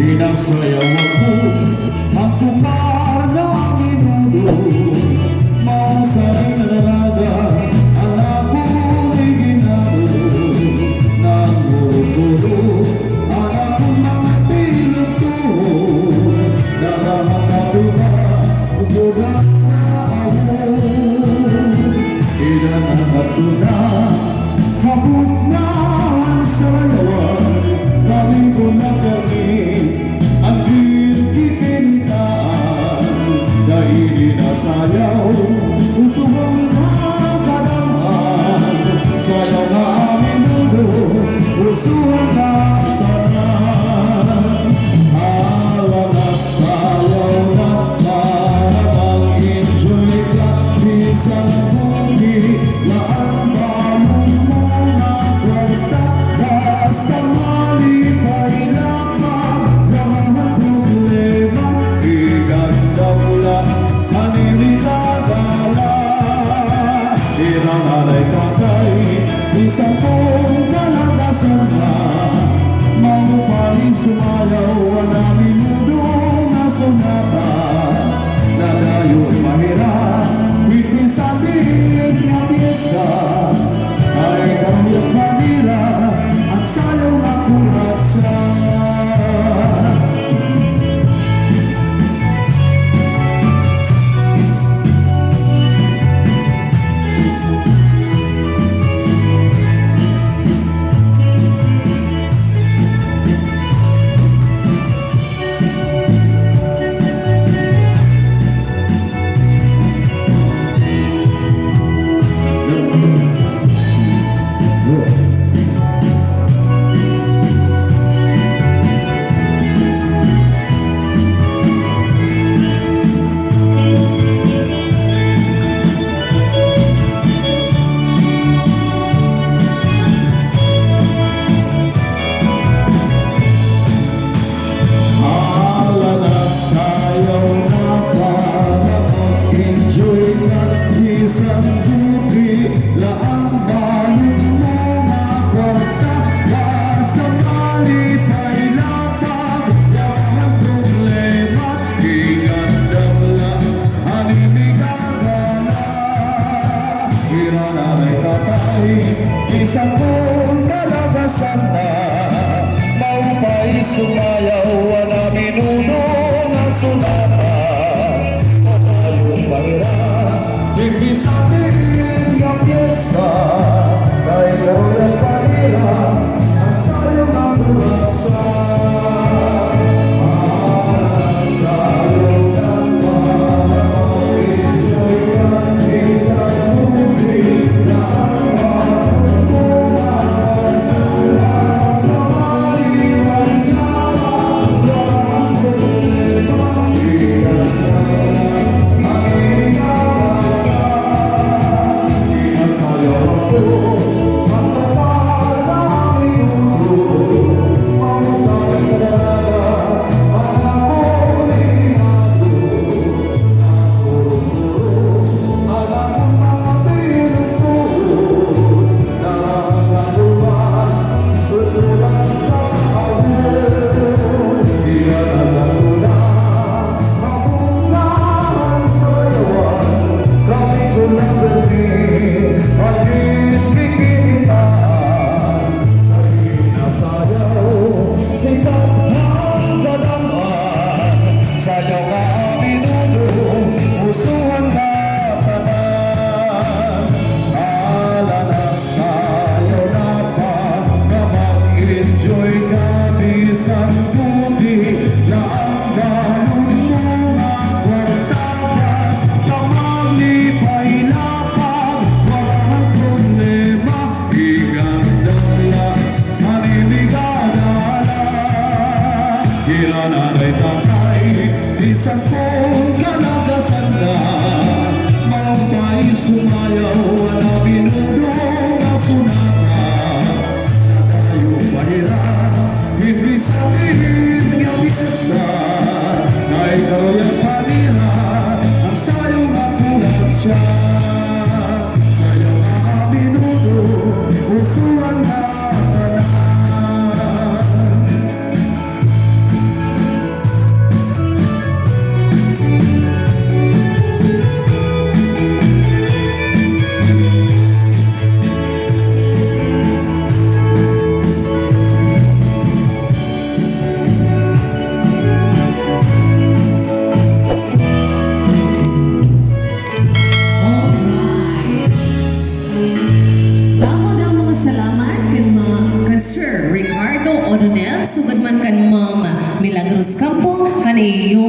Pinasayaw ako ang tukar ng minudo. Mausay na dalaga ang ako'y ginado. Nanguruguro ang akong mga tinutuhod. Naramakatuha upuga na ahon. Inanahato na habot na ang sayawan. Kami ko na kami ang kikinitaan. Dahil inasayaw puso kong nakadaman. Sayaw na aming mundo, puso ang katanan. Hala na sayaw na para mag-enjoy ka. Isang pundi laan pa mong mga kwarta. Basta malipay lamang lahat problema. Iganda mo lang maninilagala. Irangalay kakay isang kong kalagasan na. Maupaling sumayaw ang aming mundo na sonata. Nadayo'y mahirap within sa ating nga piyesta. Ay kami ang manira at sayaw na kuratsa. Isang kong kalagasan na maupay sumayaw ang aming mundo na sonata. Tayong mahirap hindi sa ating ang piyesta. Kahit gawin ang pahirap ang sayo ng kuratsa. Nanay tatay, isang kong kalagasan na maupay sumayaw ang aming mundo na sonata. Tayong mahirap hindi sa ating nga piyesta. Kahit gawin ang panira ang sayo na kuratsa. Sayaw ang aming mundo, puso ang nakatanan. iyo